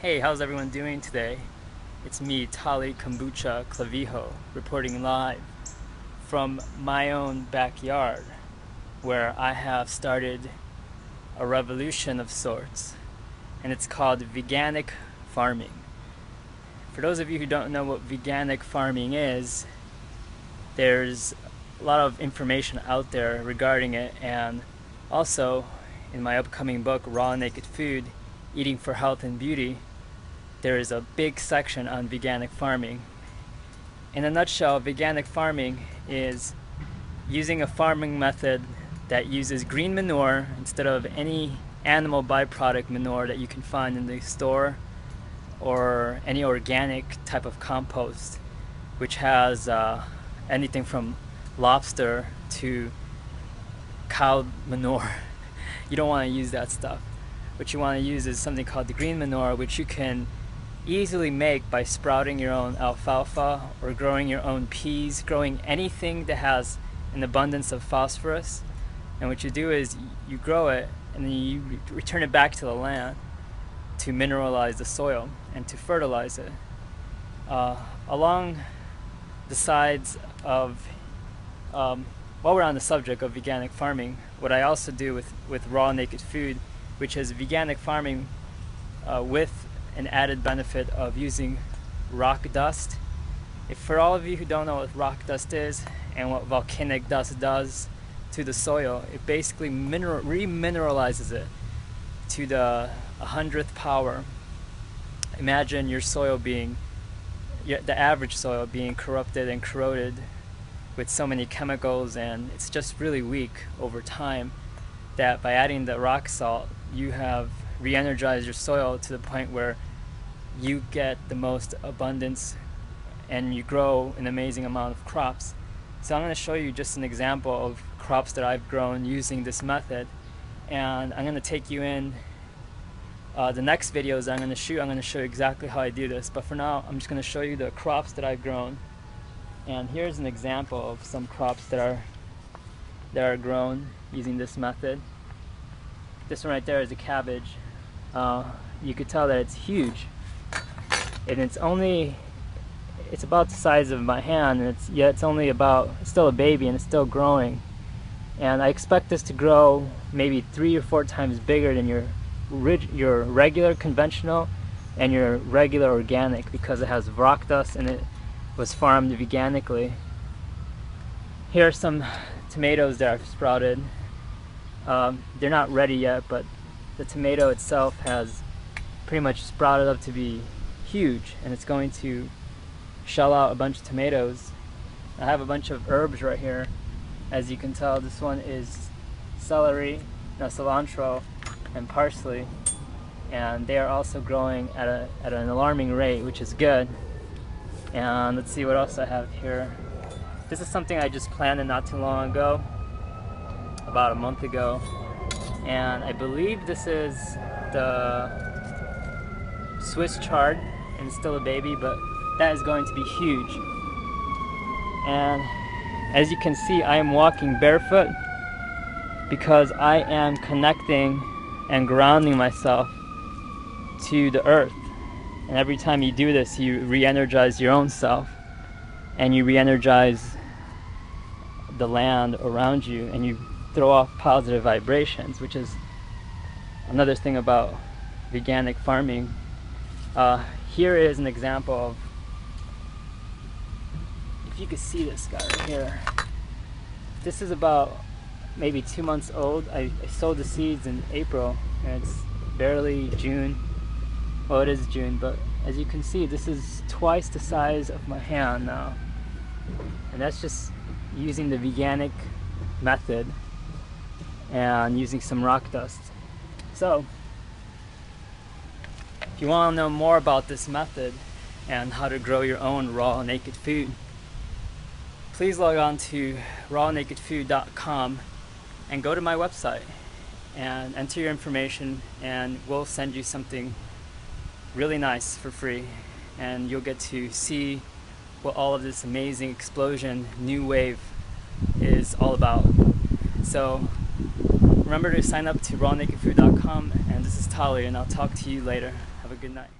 Hey, how's everyone doing today? It's me, Tali Kombucha Clavijo, reporting live from my own backyard, where I have started a revolution of sorts, and it's called veganic farming. For those of you who don't know what veganic farming is, there's a lot of information out there regarding it, and also in my upcoming book, Raw Naked Food, Eating for Health and Beauty, there is a big section on veganic farming. In a nutshell, veganic farming is using a farming method that uses green manure instead of any animal byproduct manure that you can find in the store or any organic type of compost, which has anything from lobster to cow manure. You don't want to use that stuff. What you want to use is something called the green manure, which you can easily make by sprouting your own alfalfa or growing your own peas, growing anything that has an abundance of phosphorus. And what you do is you grow it and then you return it back to the land to mineralize the soil and to fertilize it. Along the sides of, while we're on the subject of veganic farming, what I also do with Raw Naked Food, which is veganic farming with an added benefit of using rock dust. For all of you who don't know what rock dust is and what volcanic dust does to the soil, it basically remineralizes it to the 100th power. Imagine your soil being, the average soil being corrupted and corroded with so many chemicals, and it's just really weak over time, that by adding the rock salt, you have re-energize your soil to the point where you get the most abundance and you grow an amazing amount of crops. So I'm going to show you just an example of crops that I've grown using this method, and I'm going to take you in the next videos I'm going to shoot. I'm going to show you exactly how I do this, but for now I'm just going to show you the crops that I've grown. And here's an example of some crops that are grown using this method. This one right there is a cabbage. You could tell that it's huge, and it's about the size of my hand, and it's still a baby and it's still growing. And I expect this to grow maybe 3 or 4 times bigger than your regular conventional and your regular organic, because it has rock dust and it was farmed veganically. Here are some tomatoes that I've sprouted. They're not ready yet, but the tomato itself has pretty much sprouted up to be huge, and it's going to shell out a bunch of tomatoes. I have a bunch of herbs right here. As you can tell, this one is cilantro and parsley, and they are also growing at an alarming rate, which is good. And let's see what else I have here. This is something I just planted not too long ago, about a month ago, and I believe this is the Swiss chard, and it's still a baby, but that is going to be huge. And as you can see, I am walking barefoot because I am connecting and grounding myself to the earth. And every time you do this, you re-energize your own self, and you re-energize the land around you, and you throw off positive vibrations, which is another thing about veganic farming. Here is an example of, if you could see this guy right here, this is about maybe 2 months old. I sowed the seeds in April, and it's barely June. Well, it is June, but as you can see, this is twice the size of my hand now, and that's just using the veganic method and using some rock dust. So if you want to know more about this method and how to grow your own raw naked food, please log on to rawnakedfood.com and go to my website and enter your information, and we'll send you something really nice for free, and you'll get to see what all of this amazing explosion, new wave, is all about. So remember to sign up to rawnakedfood.com, and this is Tali, and I'll talk to you later. Have a good night.